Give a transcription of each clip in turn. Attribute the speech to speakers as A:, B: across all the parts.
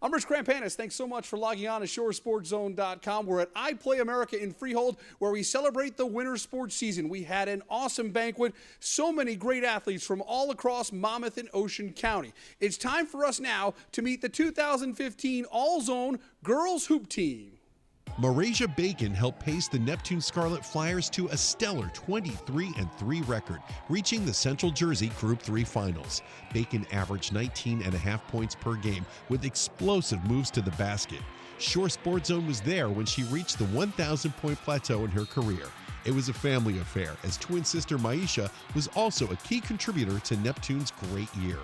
A: I'm Rich Chrampanis. Thanks so much for logging on to ShoreSportsZone.com. We're at I Play America in Freehold, where we celebrate the winter sports season. We had an awesome banquet, so many great athletes from all across Monmouth and Ocean County. It's time for us now to meet the 2015 All-Zone Girls Hoop Team.
B: Marajiah Bacon helped pace the Neptune Scarlet Flyers to a stellar 23-3 record, reaching the Central Jersey Group 3 Finals. Bacon averaged 19.5 points per game with explosive moves to the basket. Shore Sports Zone was there when she reached the 1,000-point plateau in her career. It was a family affair, as twin sister Maisha was also a key contributor to Neptune's great year.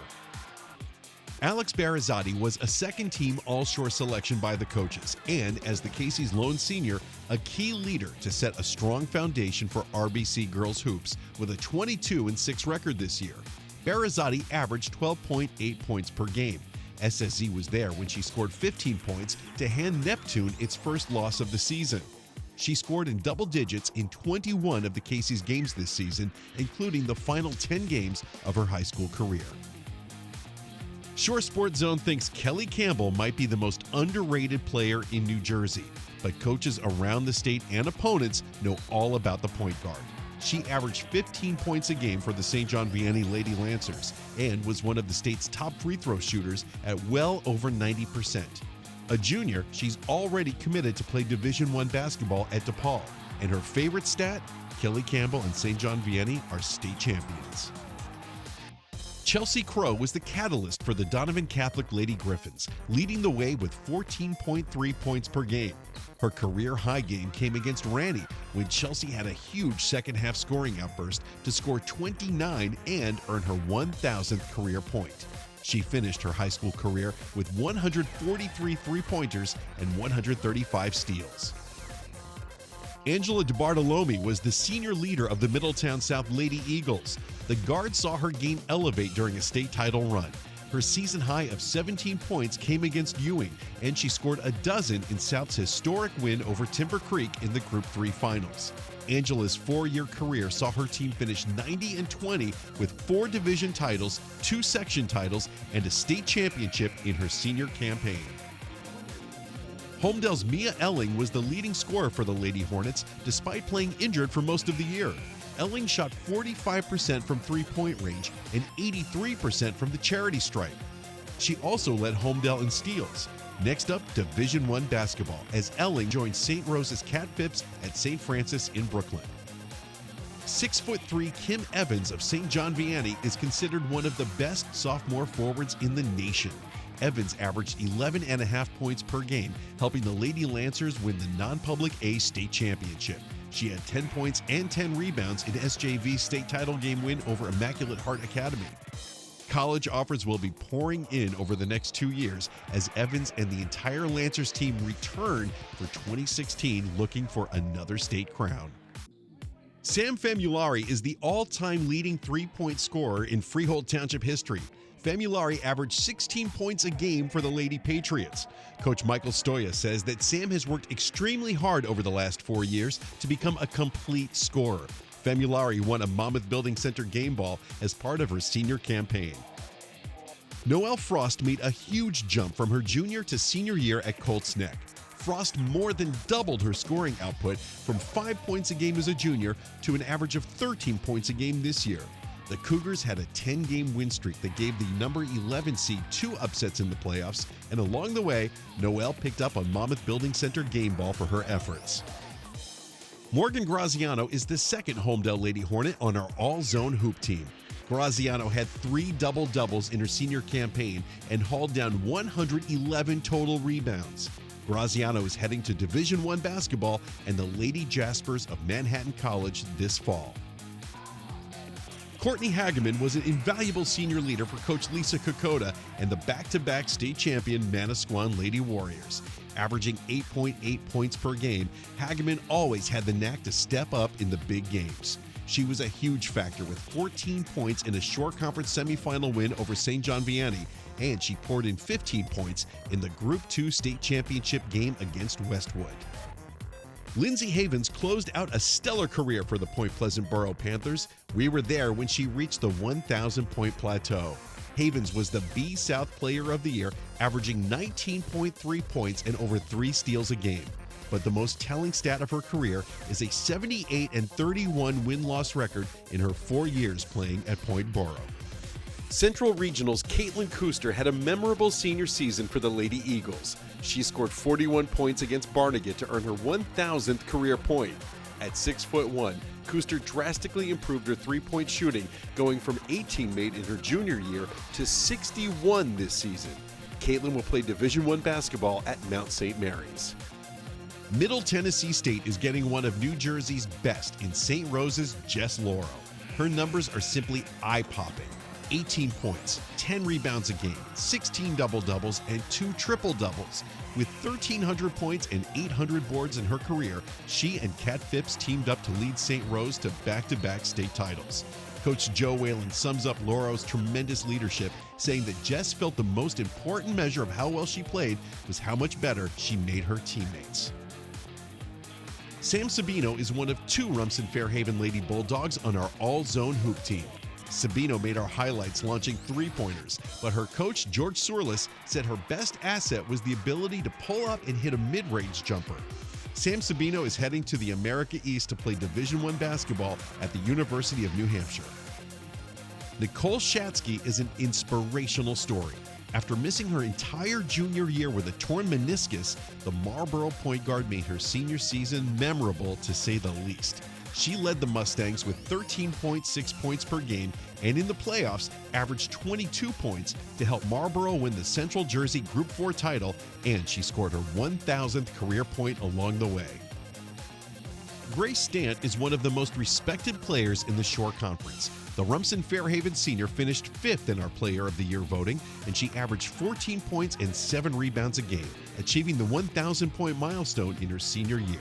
B: Alex Barazotti was a second-team All-Shore selection by the coaches, and as the Casey's lone senior, a key leader to set a strong foundation for RBC girls hoops with a 22-6 record this year. Barazotti averaged 12.8 points per game. SSZ was there when she scored 15 points to hand Neptune its first loss of the season. She scored in double digits in 21 of the Casey's games this season, including the final 10 games of her high school career. Shore Sports Zone thinks Kelly Campbell might be the most underrated player in New Jersey, but coaches around the state and opponents know all about the point guard. She averaged 15 points a game for the St. John Vianney Lady Lancers and was one of the state's top free throw shooters at well over 90%. A junior, she's already committed to play Division I basketball at DePaul, and her favorite stat, Kelly Campbell and St. John Vianney are state champions. Chelsea Crowe was the catalyst for the Donovan Catholic Lady Griffins, leading the way with 14.3 points per game. Her career high game came against Ranney when Chelsea had a huge second-half scoring outburst to score 29 and earn her 1,000th career point. She finished her high school career with 143 three-pointers and 135 steals. Angela DeBartolome was the senior leader of the Middletown South Lady Eagles. The guard saw her game elevate during a state title run. Her season high of 17 points came against Ewing, and she scored a dozen in South's historic win over Timber Creek in the Group 3 Finals. Angela's 4-year career saw her team finish 90-20 with 4 division titles, 2 section titles, and a state championship in her senior campaign. Holmdel's Mia Ehling was the leading scorer for the Lady Hornets, despite playing injured for most of the year. Ehling shot 45% from three-point range and 83% from the charity stripe. She also led Holmdel in steals. Next up, Division I basketball, as Ehling joined St. Rose's Cat Phipps at St. Francis in Brooklyn. 6'3" Kim Evans of St. John Vianney is considered one of the best sophomore forwards in the nation. Evans averaged 11.5 points per game, helping the Lady Lancers win the non-public A state championship. She had 10 points and 10 rebounds in SJV's state title game win over Immaculate Heart Academy. College offers will be pouring in over the next 2 years as Evans and the entire Lancers team return for 2016 looking for another state crown. Sam Famulare is the all-time leading three-point scorer in Freehold Township history. Famulare averaged 16 points a game for the Lady Patriots. Coach Michael Stoya says that Sam has worked extremely hard over the last 4 years to become a complete scorer. Famulare won a Monmouth Building Center game ball as part of her senior campaign. Noelle Frost made a huge jump from her junior to senior year at Colts Neck. Frost more than doubled her scoring output from 5 points a game as a junior to an average of 13 points a game this year. The Cougars had a 10-game win streak that gave the number 11 seed 2 upsets in the playoffs, and along the way, Noelle picked up a Monmouth Building Center game ball for her efforts. Morgan Graziano is the second Holmdel Lady Hornet on our all-zone hoop team. Graziano had 3 double-doubles in her senior campaign and hauled down 111 total rebounds. Graziano is heading to Division I basketball and the Lady Jaspers of Manhattan College this fall. Courtney Hagaman was an invaluable senior leader for Coach Lisa Kokoda and the back-to-back state champion Manasquan Lady Warriors. Averaging 8.8 points per game, Hagaman always had the knack to step up in the big games. She was a huge factor with 14 points in a Shore Conference semifinal win over St. John Vianney, and she poured in 15 points in the Group 2 state championship game against Westwood. Lindsey Havens closed out a stellar career for the Point Pleasant Borough Panthers. We were there when she reached the 1,000-point plateau. Havens was the B-South Player of the Year, averaging 19.3 points and over 3 steals a game. But the most telling stat of her career is a 78-31 win-loss record in her 4 years playing at Point Borough. Central Regional's Katelyn Kuster had a memorable senior season for the Lady Eagles. She scored 41 points against Barnegat to earn her 1,000th career point. At 6'1", Kuster drastically improved her three-point shooting, going from 18 made in her junior year to 61 this season. Katelyn will play Division I basketball at Mount St. Mary's. Middle Tennessee State is getting one of New Jersey's best in St. Rose's Jess Louro. Her numbers are simply eye-popping. 18 points, 10 rebounds a game, 16 double-doubles, and 2 triple-doubles. With 1,300 points and 800 boards in her career, she and Kat Phipps teamed up to lead St. Rose to back-to-back state titles. Coach Joe Whalen sums up Louro's tremendous leadership, saying that Jess felt the most important measure of how well she played was how much better she made her teammates. Sam Sabino is one of 2 Rumson-Fair Haven Lady Bulldogs on our all-zone hoop team. Sabino made our highlights launching three-pointers, but her coach, George Surlis, said her best asset was the ability to pull up and hit a mid-range jumper. Sam Sabino is heading to the America East to play Division I basketball at the University of New Hampshire. Nicole Shatsky is an inspirational story. After missing her entire junior year with a torn meniscus, the Marlboro point guard made her senior season memorable, to say the least. She led the Mustangs with 13.6 points per game and in the playoffs averaged 22 points to help Marlboro win the Central Jersey Group 4 title, and she scored her 1,000th career point along the way. Grace Stant is one of the most respected players in the Shore Conference. The Rumson-Fair Haven senior finished 5th in our Player of the Year voting, and she averaged 14 points and 7 rebounds a game, achieving the 1,000-point milestone in her senior year.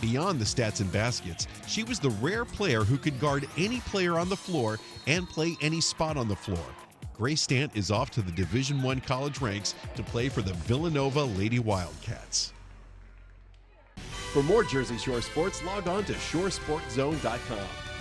B: Beyond the stats and baskets, she was the rare player who could guard any player on the floor and play any spot on the floor. Grace Stant is off to the Division I college ranks to play for the Villanova Lady Wildcats. For more Jersey Shore sports, log on to shoresportzone.com.